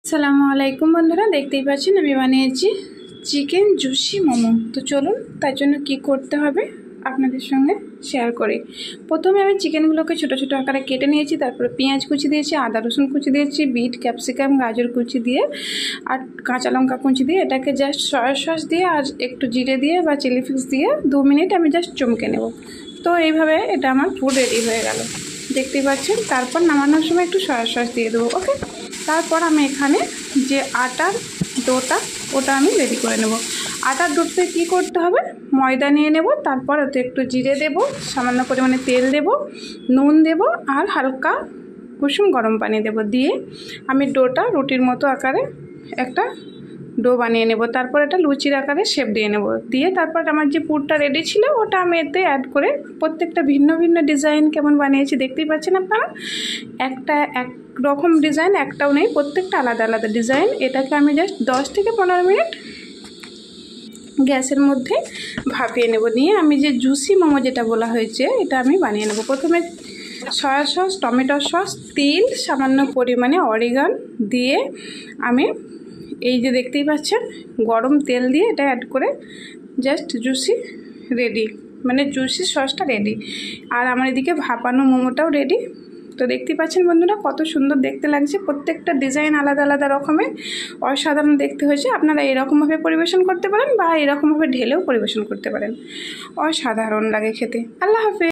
আসসালামু আলাইকুম বন্ধুরা, দেখতেই পাচ্ছেন আমি বানিয়েছি চিকেন জুসি মোমো। তো চলুন তার জন্য কি করতে হবে আপনাদের সঙ্গে শেয়ার করি। প্রথমে আমি চিকেনগুলোকে ছোট ছোট আকারে কেটে নিয়েছি, তারপরে পেঁয়াজ কুচি দিয়েছি, আদা রসুন কুচি দিয়েছি, বিট ক্যাপসিকাম গাজর কুচি দিয়ে আর কাঁচা লঙ্কা কুচি দিয়ে এটাকে জাস্ট সয়া সস দিয়ে আর একটু জিরে দিয়ে বা চিলি ফ্লেক্স দিয়ে 2 মিনিট আমি জাস্ট চমকে নেব। তো এইভাবে এটা আমার পুরো রেডি হয়ে গেল, দেখতেই পাচ্ছেন। তারপর নামানোর সময় একটু সয়া সস দিয়ে দেবো। ওকে, তারপর আমি এখানে যে আটার ডোটা ওটা আমি রেডি করে নেব। আটার ডোতে কী করতে হবে, ময়দা নিয়ে নেব, তারপর ওতে একটু জিরে দেব, সামান্য পরিমাণে তেল দেব, নুন দেব আর হালকা কুসুম গরম পানি দেব। দিয়ে আমি ডোটা রুটির মতো আকারে একটা ডো বানিয়ে নেব। তারপর এটা লুচির আকারে শেপ দিয়ে নেব। দিয়ে তারপর আমার যে পুরটা রেডি ছিল ওটা আমি এতে অ্যাড করে প্রত্যেকটা ভিন্ন ভিন্ন ডিজাইন কেমন বানিয়েছি দেখতেই পাচ্ছেন আপনারা। একটা এক রকম ডিজাইন একটাও নেই, প্রত্যেকটা আলাদা আলাদা ডিজাইন। এটাকে আমি জাস্ট 10 থেকে 15 মিনিট গ্যাসের মধ্যে ভাপিয়ে নেব। নিয়ে আমি যে জুসি মোমো যেটা বলা হয়েছে এটা আমি বানিয়ে নেব। প্রথমে সয়া সস, টমেটো সস, তিল, সামান্য পরিমাণে অরিগান দিয়ে আমি এই যে দেখতেই পাচ্ছেন গরম তেল দিয়ে এটা অ্যাড করে জাস্ট জুসি রেডি, মানে জুসি সসটা রেডি। আর আমার এদিকে ভাপানো মোমোটাও রেডি। তো দেখতেই পাচ্ছেন বন্ধুরা কত সুন্দর দেখতে লাগছে, প্রত্যেকটা ডিজাইন আলাদা আলাদা রকমের, অসাধারণ দেখতে হয়েছে। আপনারা এরকমভাবে পরিবেশন করতে পারেন বা এরকমভাবে ঢেলেও পরিবেশন করতে পারেন, অসাধারণ লাগে খেতে। আল্লাহ হাফেজ।